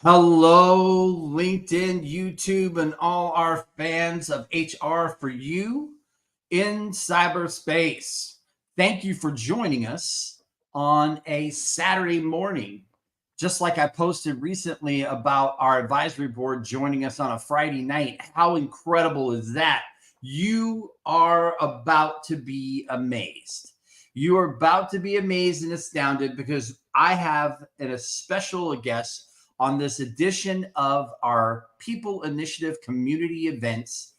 Hello, LinkedIn, YouTube, and all our fans of HR for You in cyberspace. Thank you for joining us on a Saturday morning. Just like I posted recently about our advisory board joining us on a Friday night. How incredible is that? You are about to be amazed. You are about to be amazed and astounded because I have a special guest on this edition of our People Initiative community events.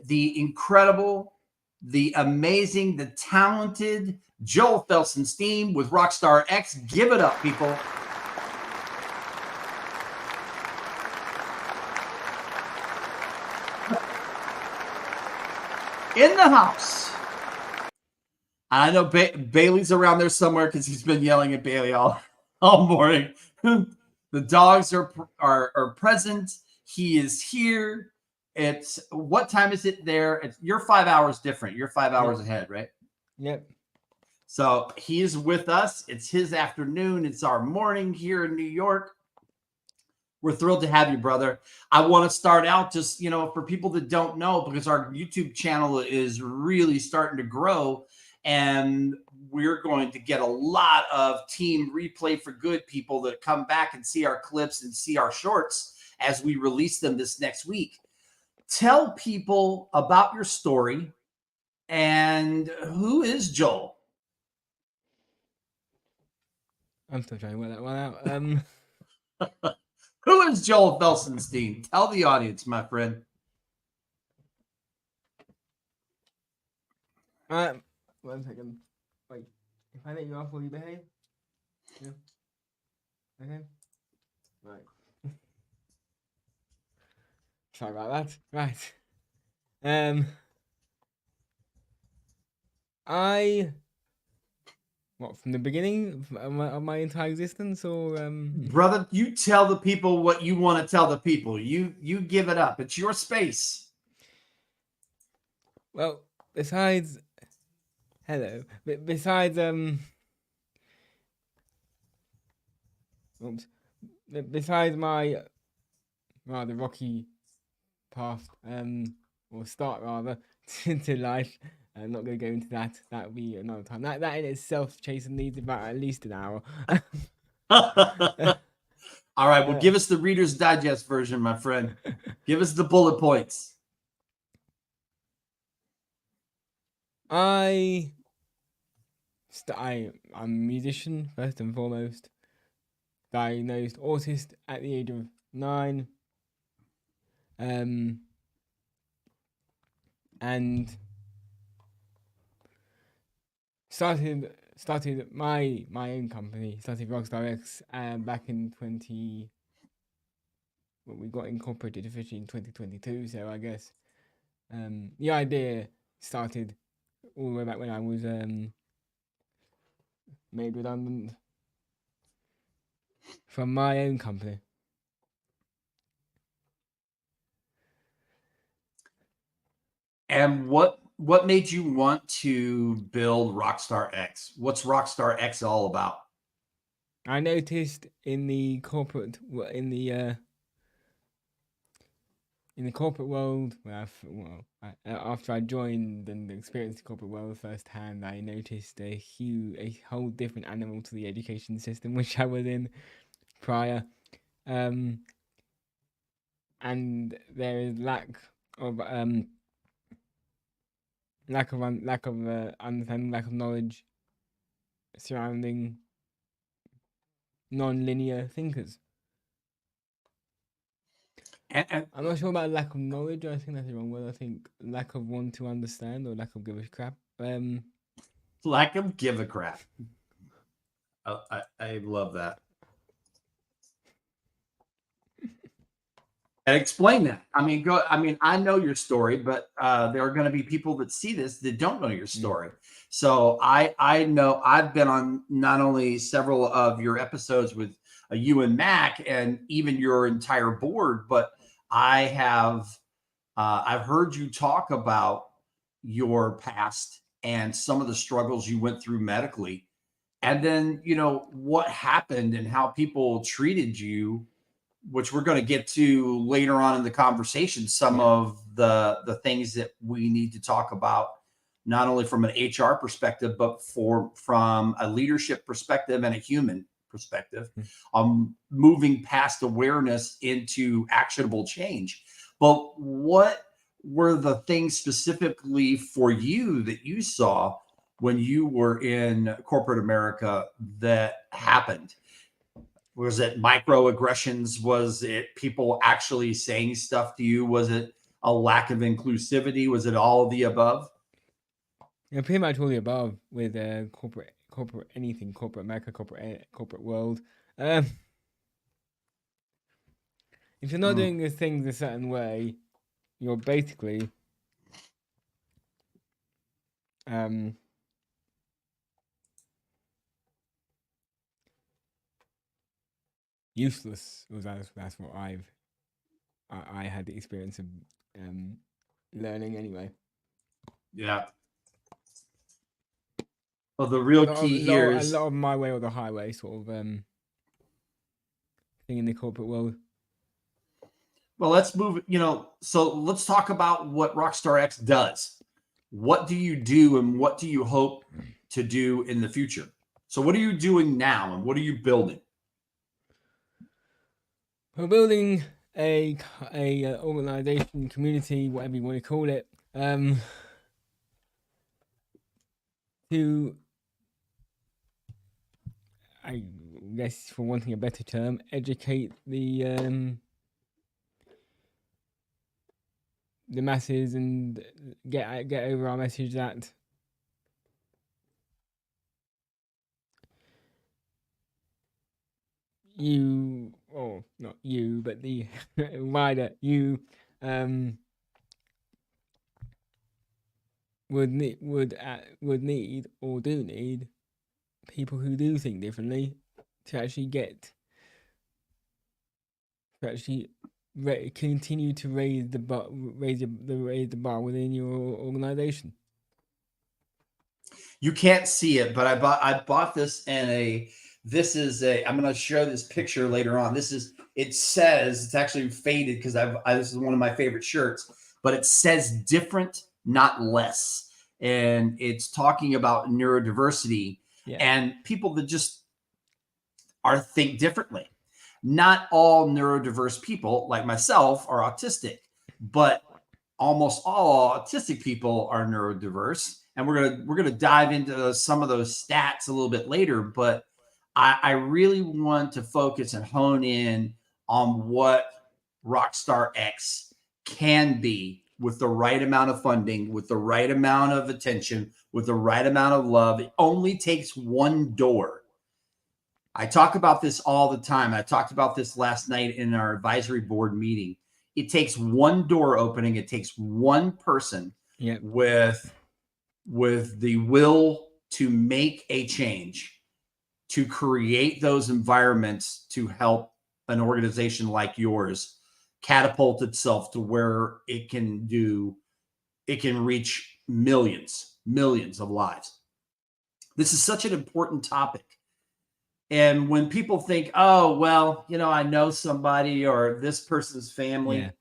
The incredible, the amazing, the talented Joel Felsenstein with Rockstar X. Give it up, people. In the house. I know Bailey's around there somewhere because he's been yelling at Bailey all morning. The dogs are present. He is here. It's what time is it there? You're 5 hours different. You're 5 hours ahead, right? Yep. So he's with us. It's his afternoon. It's our morning here in New York. We're thrilled to have you, brother. I want to start out just, for people that don't know, because our YouTube channel is really starting to grow, and we're going to get a lot of Team Replay for Good people that come back and see our clips and see our shorts as we release them this next week. Tell people about your story and who is Joel? I'm still trying to work that one out. Who is Joel Felsenstein? Tell the audience, my friend. One second. Wait, if I let you off, will you behave? Yeah. Okay. Right. Sorry about that. Right. From the beginning of my entire existence, or Brother, you tell the people what you want to tell the people. You give it up. It's your space. Well, besides besides my rather rocky path, or start rather, to life. I'm not going to go into that. That would be another time. That in itself, Chason, needs about at least an hour. All right. Well, give us the Reader's Digest version, my friend. Give us the bullet points. I'm a musician, first and foremost. Diagnosed autist at the age of 9. And started my own company, started Rockstar X back in we got incorporated officially in 2022, so I guess the idea started all the way back when I was made redundant from my own company. And what made you want to build Rockstar X? What's Rockstar X all about? I noticed in the corporate world, after I joined and experienced the corporate world firsthand, I noticed a whole different animal to the education system which I was in prior, and there is lack of understanding, lack of knowledge surrounding non-linear thinkers. And I'm not sure about lack of knowledge. I think that's the wrong word. I think lack of want to understand, or lack of give a crap. Lack of give a crap. I love that. And explain that. I mean, I know your story, but there are going to be people that see this that don't know your story. So I know I've been on not only several of your episodes with you and Mac, and even your entire board, but I've heard you talk about your past and some of the struggles you went through medically, and then what happened and how people treated you which we're going to get to later on in the conversation, some of the things that we need to talk about, not only from an HR perspective, but from a leadership perspective and a human perspective, moving past awareness into actionable change. But what were the things specifically for you that you saw when you were in corporate America that happened? Was it microaggressions? Was it people actually saying stuff to you? Was it a lack of inclusivity? Was it all of the above? Yeah, pretty much all the above with corporate anything, corporate America, corporate world. If you're not doing the things a certain way, you're basically useless. That's what I had the experience of learning anyway. Yeah. Well, the real key here is a lot of my way or the highway sort of thing in the corporate world. Well, let's move, so let's talk about what Rockstar X does. What do you do and what do you hope to do in the future? So what are you doing now and what are you building? We're building a organization, community, whatever you want to call it, to, I guess, for wanting a better term, educate the masses and get over our message that you, or not you, but the wider you, would need or do need people who do think differently to actually continue to raise the bar within your organization. You can't see it, but I bought this in I'm going to show this picture later on. It says, it's actually faded because this is one of my favorite shirts, but it says different, not less. And it's talking about neurodiversity and people that just think differently. Not all neurodiverse people like myself are autistic, but almost all autistic people are neurodiverse. And we're gonna dive into some of those stats a little bit later, but I really want to focus and hone in on what Rockstar X can be with the right amount of funding, with the right amount of attention, with the right amount of love. It only takes one door. I talk about this all the time. I talked about this last night in our advisory board meeting. It takes one door opening. It takes one person with the will to make a change, to create those environments to help an organization like yours catapult itself to where it can reach millions of lives. This is such an important topic. And when people think, oh, well, I know somebody or this person's family.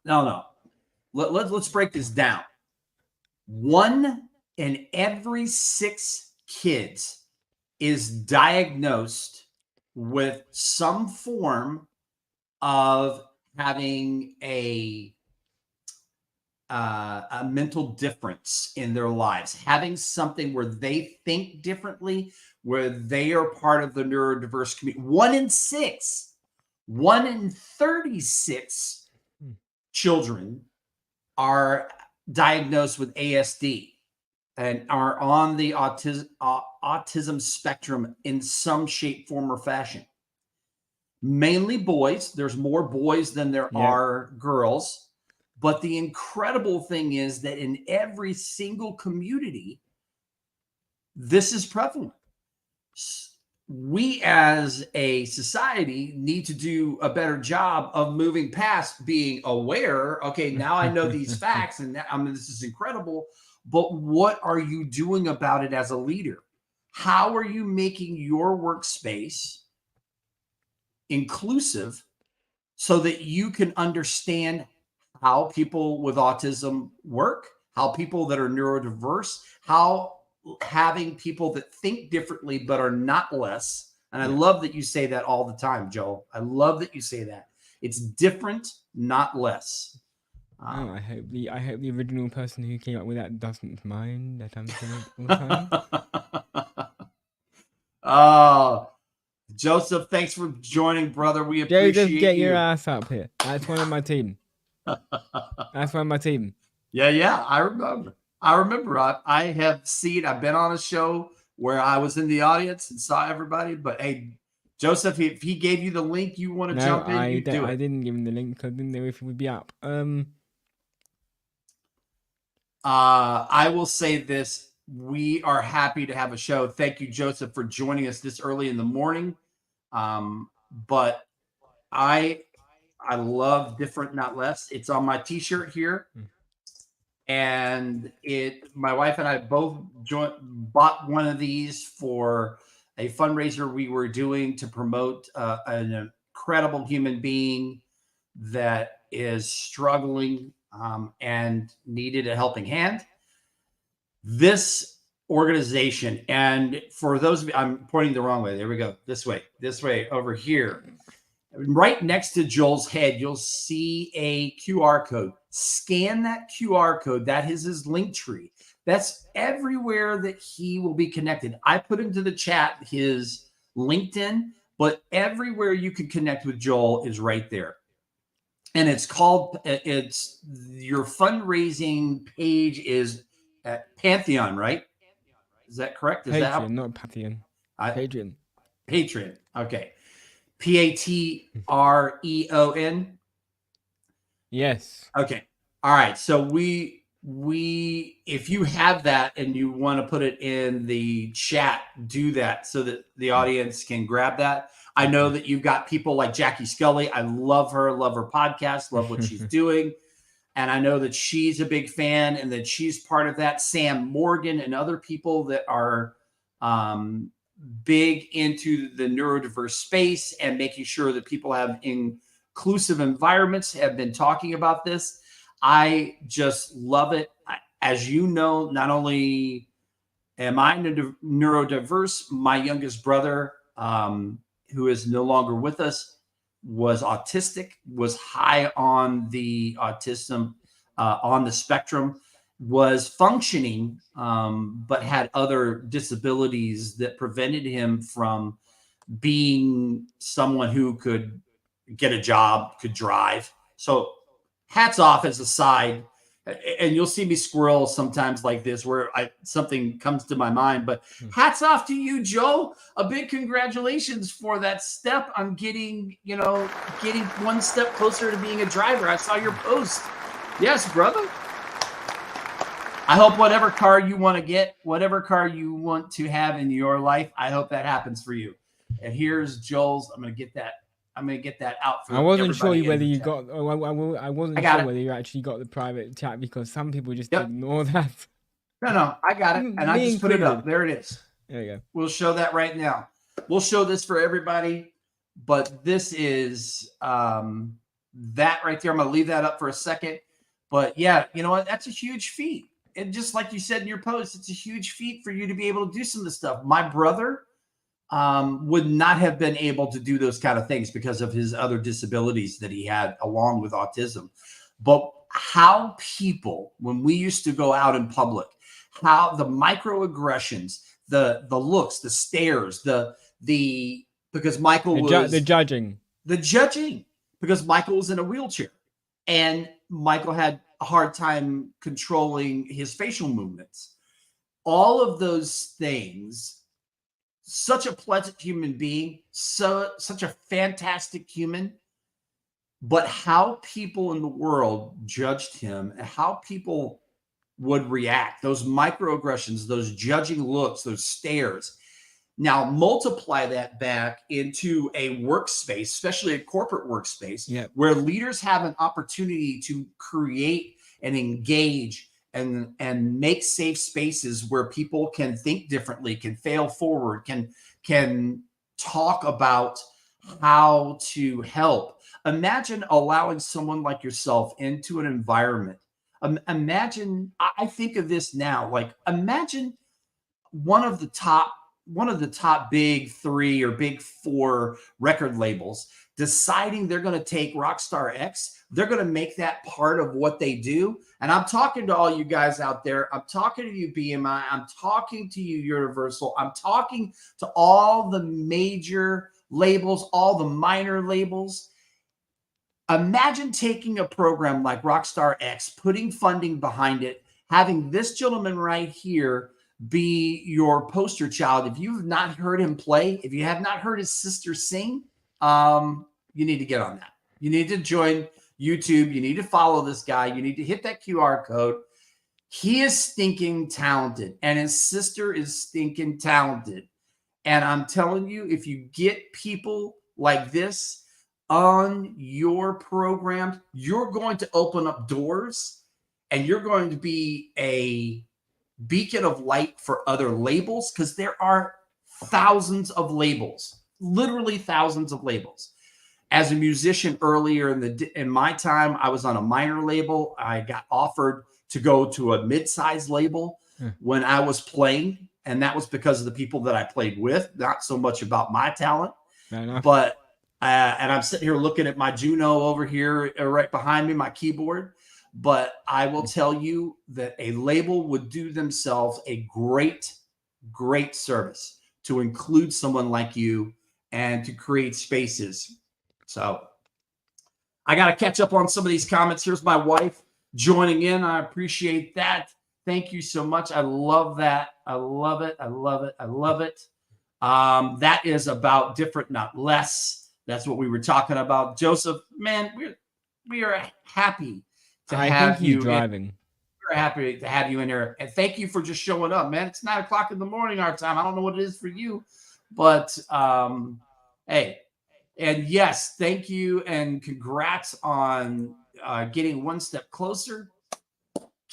No. Let's break this down. 1 in every 6 kids is diagnosed with some form of having a mental difference in their lives, having something where they think differently, where they are part of the neurodiverse community. 1 in 6, 1 in 36 children are diagnosed with ASD and are on the autism spectrum in some shape, form, or fashion. Mainly boys. There's more boys than there are girls. But the incredible thing is that in every single community, this is prevalent. We as a society need to do a better job of moving past being aware. Okay, now I know these facts and this is incredible, but what are you doing about it as a leader? How are you making your workspace inclusive so that you can understand how people with autism work, how people that are neurodiverse, how having people that think differently but are not less. And I Yeah. love that you say that all the time, Joel. I love that you say that. It's different, not less. Oh, I hope the original person who came up with that doesn't mind that I'm saying it all the time. Oh, Joseph, thanks for joining, brother. We Joseph, appreciate get your you. ass up here. That's one of my team. That's one of my team. Yeah, I remember. I have seen, I've been on a show where I was in the audience and saw everybody. But hey, Joseph, if he gave you the link, you want to No, jump in, I you do I it. didn't give him the link because I didn't know if it would be up. I will say this. We are happy to have a show. Thank you, Joseph, for joining us this early in the morning. But I love different, not less. It's on my t-shirt here. And my wife and I both bought one of these for a fundraiser we were doing to promote an incredible human being that is struggling and needed a helping hand. This organization, and for those of you, I'm pointing the wrong way. There we go. This way, over here. Right next to Joel's head, you'll see a QR code. Scan that QR code. That is his link tree. That's everywhere that he will be connected. I put into the chat his LinkedIn, but everywhere you can connect with Joel is right there. And it's your fundraising page is at Pantheon, right? Is that correct? Is Patreon, that how? not Patreon. Patreon. Patreon. Okay. Patreon. Yes. Okay. All right. So we if you have that and you want to put it in the chat, do that so that the audience can grab that. I know that you've got people like Jackie Scully. I love her podcast, love what she's doing. And I know that she's a big fan and that she's part of that. Sam Morgan and other people that are big into the neurodiverse space and making sure that people have inclusive environments have been talking about this. I just love it. As you know, not only am I neurodiverse, my youngest brother, who is no longer with us, was autistic, was high on the autism, on the spectrum, was functioning, but had other disabilities that prevented him from being someone who could get a job, could drive. So hats off as a side. And you'll see me squirrel sometimes like this where something comes to my mind. But hats off to you, Joe. A big congratulations for that step on getting one step closer to being a driver. I saw your post. Yes, brother. I hope whatever car you want to get, whatever car you want to have in your life, I hope that happens for you. And here's Joel's. I'm going to get that out for I wasn't sure everybody in whether the you chat. got. I wasn't sure whether you actually got the private chat because some people just ignore that. No, I got it, and I just put it up. There it is. There you go. We'll show that right now. We'll show this for everybody, but this is that right there. I'm going to leave that up for a second. But yeah, you know what? That's a huge feat. And just like you said in your post, it's a huge feat for you to be able to do some of this stuff. My brother would not have been able to do those kind of things because of his other disabilities that he had along with autism. But how people, when we used to go out in public, how the microaggressions, the looks, the stares, because Michael was the judging, because Michael was in a wheelchair and Michael had a hard time controlling his facial movements. All of those things, such a pleasant human being, such a fantastic human, but how people in the world judged him and how people would react, those microaggressions, those judging looks, those stares. Now multiply that back into a workspace, especially a corporate workspace, where leaders have an opportunity to create and engage and make safe spaces where people can think differently, can fail forward, can talk about how to help. Imagine allowing someone like yourself into an environment. Imagine, I think of this now, like imagine one of the top big three or big four record labels deciding they're going to take Rockstar X, they're going to make that part of what they do. And I'm talking to all you guys out there. I'm talking to you, BMI. I'm talking to you, Universal. I'm talking to all the major labels, all the minor labels. Imagine taking a program like Rockstar X, putting funding behind it, having this gentleman right here be your poster child. If you've not heard him play, if you have not heard his sister sing, you need to get on that. You need to join YouTube. You need to follow this guy. You need to hit that QR code. He is stinking talented, and his sister is stinking talented. And I'm telling you, if you get people like this on your program, you're going to open up doors, and you're going to be a beacon of light for other labels, because there are thousands of labels, literally thousands of labels. As a musician earlier in my time, I was on a minor label. I got offered to go to a mid-sized label when I was playing, and that was because of the people that I played with, not so much about my talent. But and I'm sitting here looking at my Juno over here right behind me, my keyboard. But I will tell you that a label would do themselves a great, great service to include someone like you and to create spaces. So I got to catch up on some of these comments. Here's my wife joining in. I appreciate that. Thank you so much. I love that. I love it. I love it. I love it. That is about different, not less. That's what we were talking about. Joseph, man, we are happy to have you driving. We're happy to have you in here. And thank you for just showing up, man. It's 9 o'clock in the morning our time. I don't know what it is for you, but hey, and yes, thank you and congrats on getting one step closer.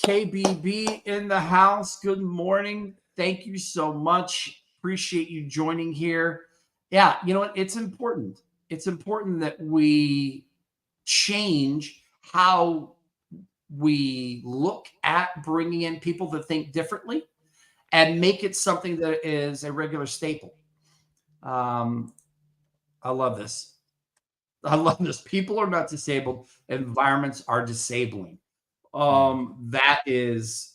KBB in the house. Good morning. Thank you so much. Appreciate you joining here. Yeah, you know what? It's important. It's important that we change how we look at bringing in people that think differently and make it something that is a regular staple. I love this. I love this. People are not disabled. Environments are disabling. That is,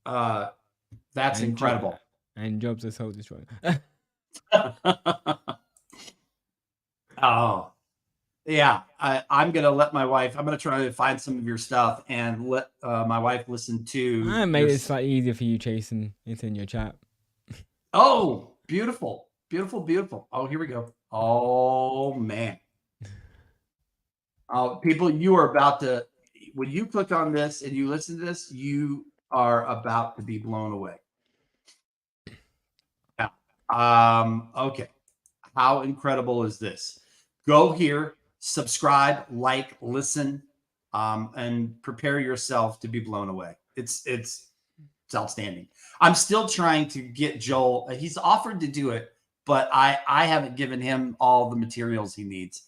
that's incredible. And jobs are so destroying. Oh, yeah. I'm going to let my wife, I'm going to try to find some of your stuff and let my wife listen to. I made it slightly easier for you, Chason. It's in your chat. Oh, beautiful. Beautiful, beautiful. Oh, here we go. Oh, man. People, you are about to, when you click on this and you listen to this, you are about to be blown away. Yeah. Okay. How incredible is this? Go here, subscribe, like, listen, and prepare yourself to be blown away. It's outstanding. I'm still trying to get Joel. He's offered to do it, but I haven't given him all the materials he needs.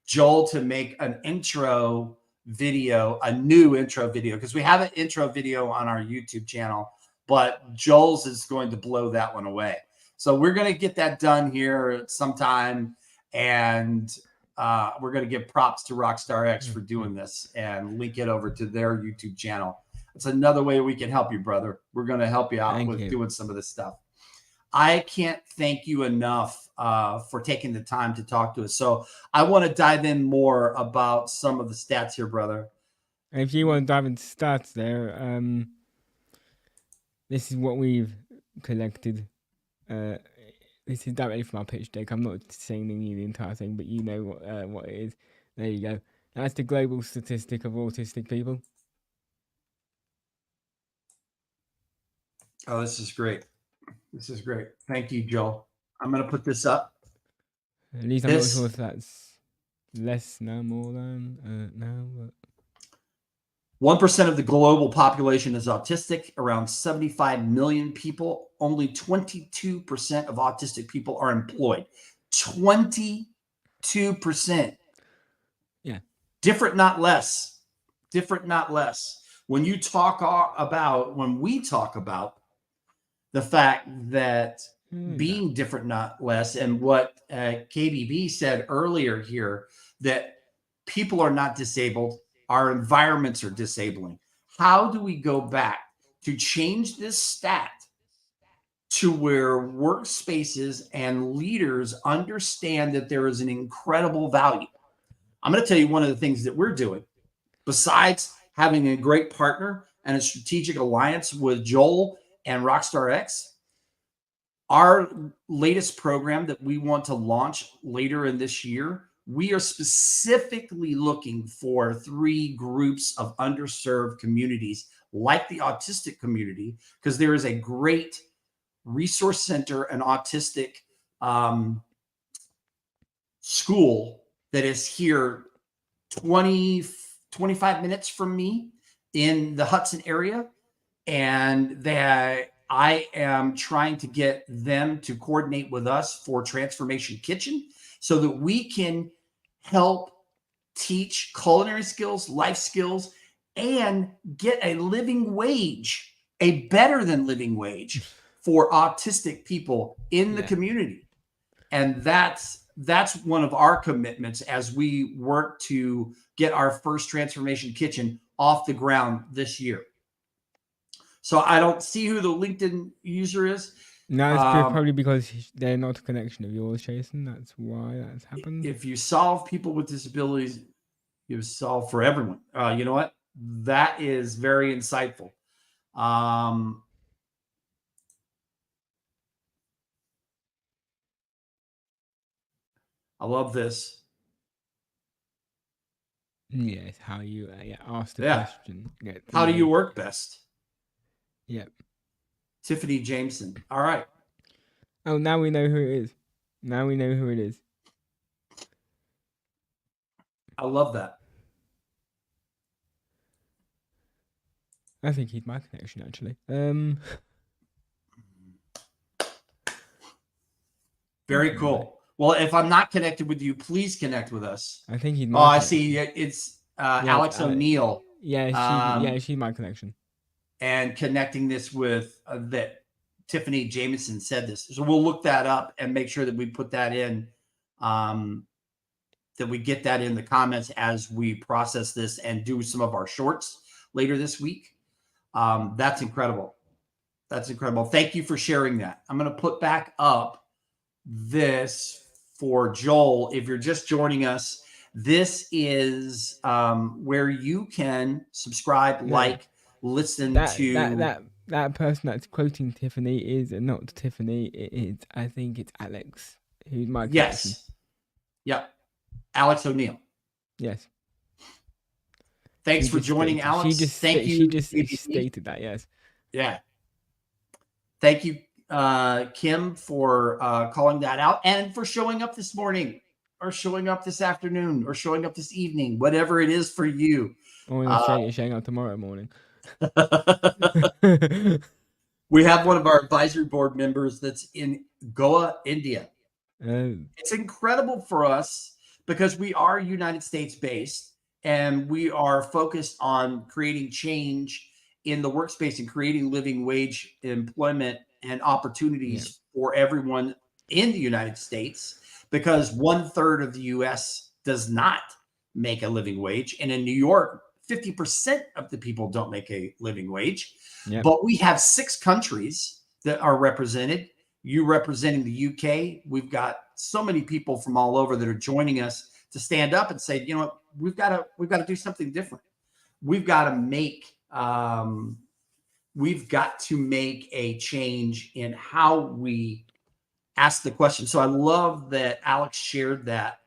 Joel to make an intro video, a new intro video, because we have an intro video on our YouTube channel, but Joel's is going to blow that one away. So we're going to get that done here sometime, and we're going to give props to Rockstar X for doing this and link it over to their YouTube channel. It's another way we can help you, brother. We're going to help you out with doing some of this stuff. I can't thank you enough for taking the time to talk to us. So I want to dive in more about some of the stats here, brother. And if you want to dive into stats there, this is what we've collected. This is directly from our pitch deck. I'm not saying you the entire thing, but you know what it is. There you go. That's the global statistic of autistic people. Oh, this is great. This is great. Thank you, Joel. I'm going to put this up. At least I'm not sure if that's less now, more than now. But 1% of the global population is autistic, around 75 million people. Only 22% of autistic people are employed. 22%. 2%. Yeah. Different, not less. Different, not less. When we talk about the fact that being different, not less, and what KBB said earlier here, that people are not disabled, our environments are disabling. How do we go back to change this stat to where workspaces and leaders understand that there is an incredible value? I'm going to tell you one of the things that we're doing, besides having a great partner and a strategic alliance with Joel and Rockstar X. Our latest program that we want to launch later in this year, we are specifically looking for 3 groups of underserved communities like the autistic community, because there is a great resource center and autistic school that is here 25 minutes from me in the Hudson area, and that I am trying to get them to coordinate with us for Transformation Kitchen so that we can help teach culinary skills, life skills, and get a living wage, a better than living wage for autistic people in the community. And that's one of our commitments as we work to get our first Transformation Kitchen off the ground this year. So I don't see who the LinkedIn user is. No, it's probably because they're not a connection of yours, Chason. That's why that's happened. If you solve people with disabilities, you solve for everyone. You know what? That is very insightful. I love this. Yes, how you ask the question. How do you work best? Yep. Tiffany Jameson. All right. Oh, now we know who it is. Now we know who it is. I love that. I think he's my connection, actually. Very cool. Well, if I'm not connected with you, please connect with us. I think he's my I see. It's Alex O'Neill. Yeah, she's my connection. And connecting this with that Tiffany Jameson said this. So we'll look that up and make sure that we put that in, that we get that in the comments as we process this and do some of our shorts later this week. That's incredible. That's incredible. Thank you for sharing that. I'm going to put back up this for Joel. If you're just joining us, this is where you can subscribe, like, listen to that person that's quoting Tiffany is not Tiffany. It is, I think it's Alex, who's my connection. Yes. Yep. Alex O'Neill. Yes. Thanks for joining, Alex. Thank you. She just stated that. Yes. Yeah. Thank you, Kim, for calling that out and for showing up this morning, or showing up this afternoon, or showing up this evening, whatever it is for you. Or showing up tomorrow morning. We have one of our advisory board members that's in Goa, India. It's incredible for us because we are United States based and we are focused on creating change in the workspace and creating living wage employment and opportunities for everyone in the United States, because 1/3 of the US does not make a living wage. And in New York, 50% of the people don't make a living wage. But we have 6 countries that are represented. You representing the UK. We've got so many people from all over that are joining us to stand up and say, you know what, we've got to do something different. We've got to make a change in how we ask the question. So I love that Alex shared that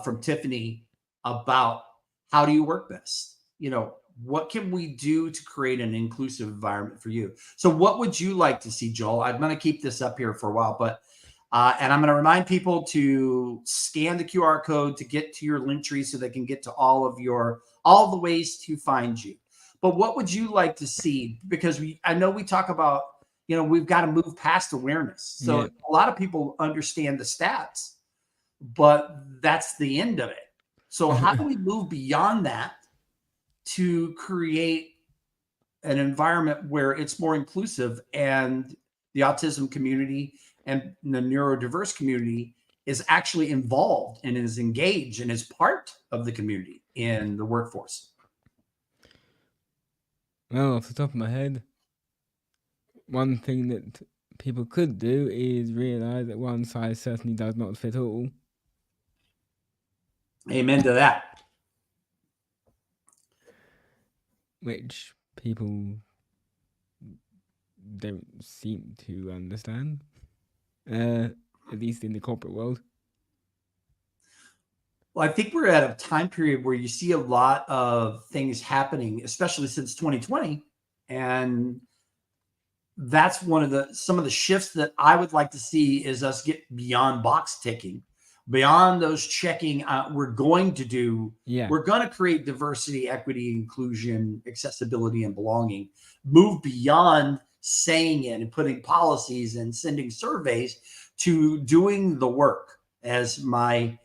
from Tiffany about how do you work best? You know, what can we do to create an inclusive environment for you? So what would you like to see, Joel? I'm going to keep this up here for a while, but and I'm going to remind people to scan the QR code to get to your link tree so they can get to all the ways to find you. But what would you like to see? Because I know we talk about, you know, we've got to move past awareness. So a lot of people understand the stats, but that's the end of it. So how do we move beyond that to create an environment where it's more inclusive and the autism community and the neurodiverse community is actually involved and is engaged and is part of the community in the workforce? Well, off the top of my head, one thing that people could do is realize that one size certainly does not fit all. Amen to that. Which people don't seem to understand, at least in the corporate world. Well, I think we're at a time period where you see a lot of things happening, especially since 2020. And that's some of the shifts that I would like to see is us get beyond box ticking, beyond those checking. We're going to create diversity, equity, inclusion, accessibility, and belonging. Move beyond saying it and putting policies and sending surveys to doing the work, as my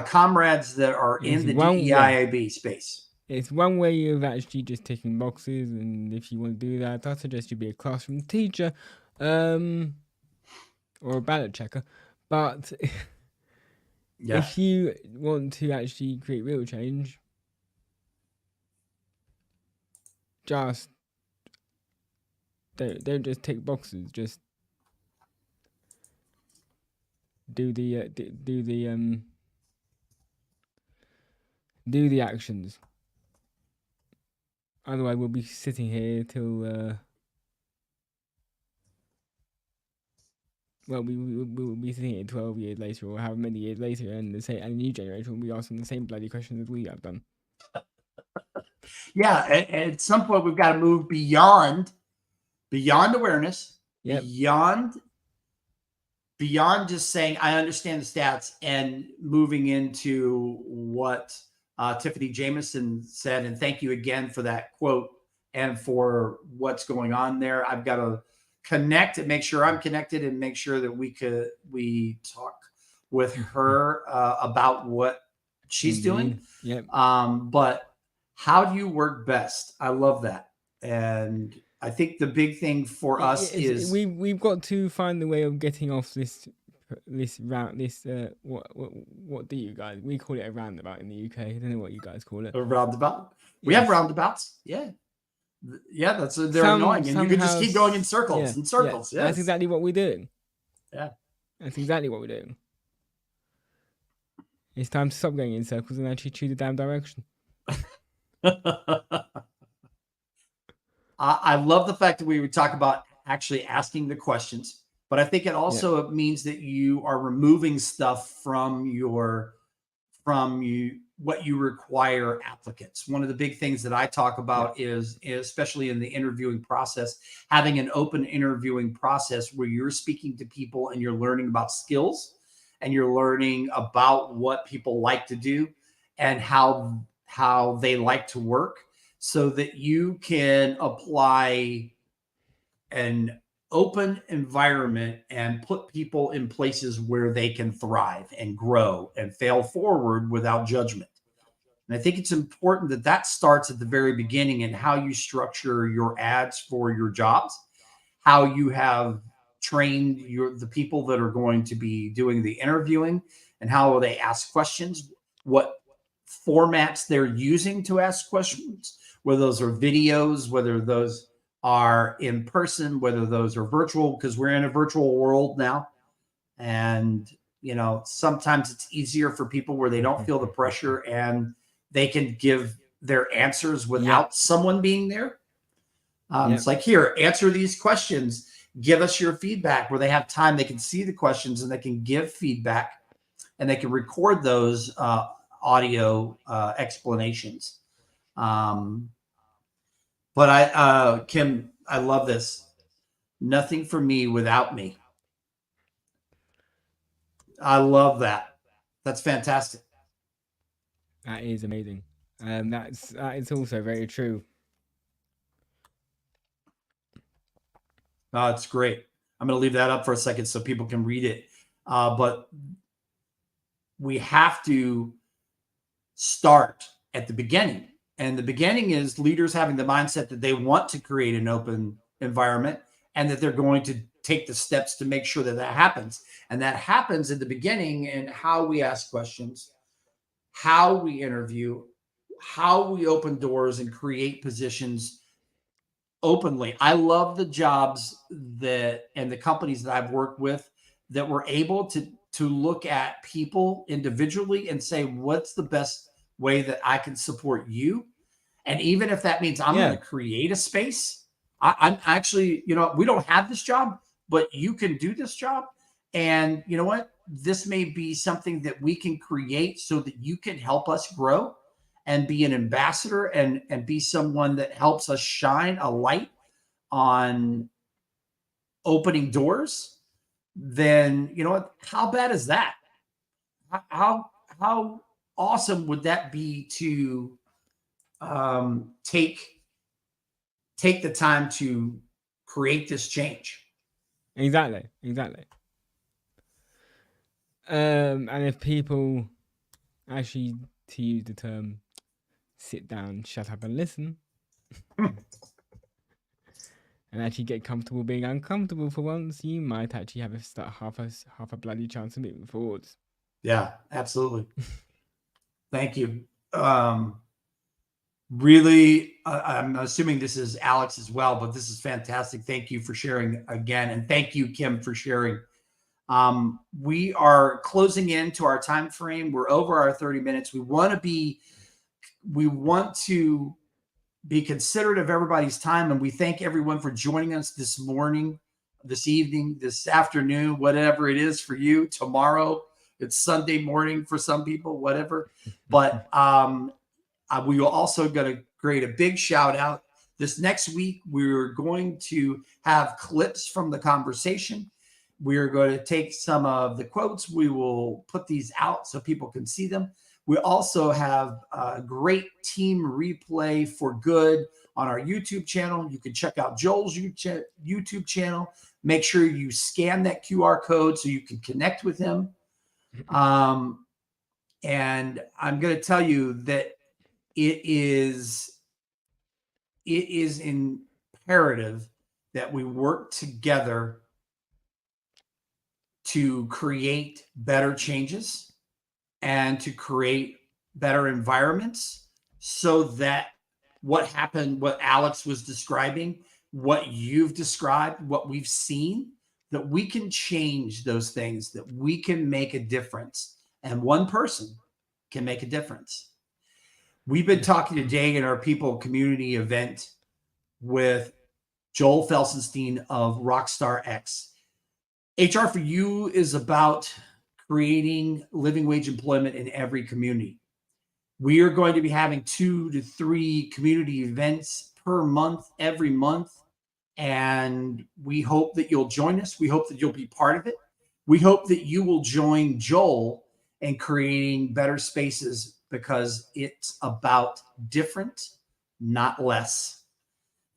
comrades that are in the DEIAB space. It's one way of actually just ticking boxes, and if you want to do that, I suggest you be a classroom teacher, or a ballot checker. But if you want to actually create real change, just don't just tick boxes. Just do the actions. Otherwise, we'll be sitting here till we will be sitting here 12 years later, or however many years later, and a new generation will be asking the same bloody questions that we have done. Yeah, at some point we've got to move beyond awareness, beyond just saying I understand the stats, and moving into what Tiffany Jameson said. And thank you again for that quote and for what's going on there. I've got to connect and make sure I'm connected, and make sure that we talk with her about what she's doing. But how do you work best? I love that. And I think the big thing for us is we've got to find the way of getting off this route. What do you guys? We call it a roundabout in the UK. I don't know what you guys call it. A roundabout. We have roundabouts. Yeah. They're annoying, and you can just keep going in circles and circles. Yeah. Yes. That's exactly what we're doing. Yeah. That's exactly what we're doing. It's time to stop going in circles and actually choose a damn direction. I love the fact that we would talk about actually asking the questions, but I think it also means that you are removing stuff from what you require applicants. One of the big things that I talk about is especially in the interviewing process, having an open interviewing process where you're speaking to people and you're learning about skills, and you're learning about what people like to do and how they like to work, so that you can apply an open environment and put people in places where they can thrive and grow and fail forward without judgment. And I think it's important that starts at the very beginning, in how you structure your ads for your jobs, how you have trained the people that are going to be doing the interviewing, and how they ask questions, what formats they're using to ask questions, whether those are videos, whether those are in person, whether those are virtual, because we're in a virtual world now. And, sometimes it's easier for people where they don't feel the pressure and they can give their answers without someone being there. It's like, here, answer these questions, give us your feedback, where they have time, they can see the questions and they can give feedback, and they can record those audio explanations. But Kim, I love this. Nothing for me without me. I love that. That's fantastic. That is amazing. That is also very true. It's great. I'm going to leave that up for a second so people can read it. But we have to start at the beginning. And the beginning is leaders having the mindset that they want to create an open environment and that they're going to take the steps to make sure that that happens. And that happens in the beginning in how we ask questions, how we interview, how we open doors and create positions openly. I love the jobs that and the companies that I've worked with that were able to look at people individually and say, what's the best way that I can support you? And even if that means I'm going to create a space, I'm actually, we don't have this job, but you can do this job. And you know what? This may be something that we can create so that you can help us grow and be an ambassador and be someone that helps us shine a light on opening doors. Then you know what? How bad is that? How awesome would that be to take the time to create this change? Exactly. And if people actually, to use the term, sit down, shut up, and listen, and actually get comfortable being uncomfortable for once, you might actually have half a bloody chance of moving forwards. Yeah, absolutely. Thank you. Really, I'm assuming this is Alex as well, but this is fantastic. Thank you for sharing again, and thank you, Kim, for sharing. We are closing into our time frame. We're over our 30 minutes. We want to be considerate of everybody's time, and we thank everyone for joining us this morning, this evening, this afternoon, whatever it is for you. Tomorrow, it's Sunday morning for some people, whatever. But we are also going to create a big shout out. This next week, we're going to have clips from the conversation. We're going to take some of the quotes. We will put these out so people can see them. We also have a great team replay for good on our YouTube channel. You can check out Joel's YouTube channel. Make sure you scan that QR code so you can connect with him. And I'm going to tell you that it is imperative that we work together to create better changes and to create better environments so that what happened, what Alex was describing, what you've described, what we've seen, that we can change those things, that we can make a difference. And one person can make a difference. We've been talking today in our People Community event with Joel Felsenstein of Rockstar X. HR for You is about creating living wage employment in every community. We are going to be having 2 to 3 community events per month, every month. And we hope that you'll join us. We hope that you'll be part of it. We hope that you will join Joel in creating better spaces because it's about different, not less.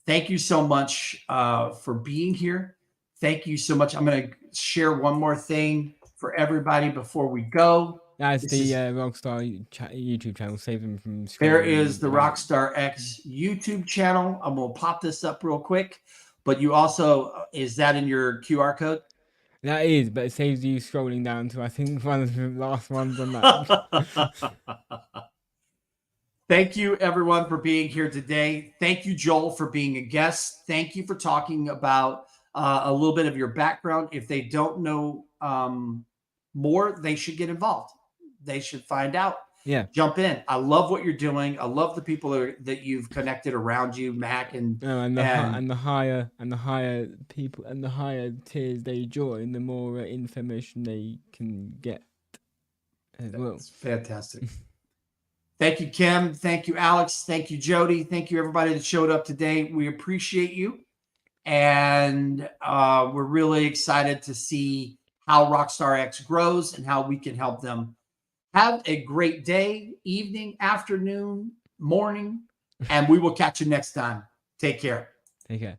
Thank you so much for being here. Thank you so much. I'm going to share one more thing for everybody before we go. That's the Rockstar YouTube channel. Save them from scrolling. There is the Rockstar X YouTube channel. I'm going to pop this up real quick. But you also, is that in your QR code? That is, but it saves you scrolling down to, I think, one of the last ones on that. Thank you, everyone, for being here today. Thank you, Joel, for being a guest. Thank you for talking about a little bit of your background. If they don't know more, they should get involved. They should find out. Yeah. Jump in. I love what you're doing. I love the people that you've connected around you, Mac, and the higher people and the higher tiers they join, the more information they can get as well. That's fantastic. Thank you, Kim. Thank you, Alex. Thank you, Jody. Thank you, everybody that showed up today. We appreciate you. And we're really excited to see how Rockstar X grows and how we can help them. Have a great day, evening, afternoon, morning, and we will catch you next time. Take care. Take care.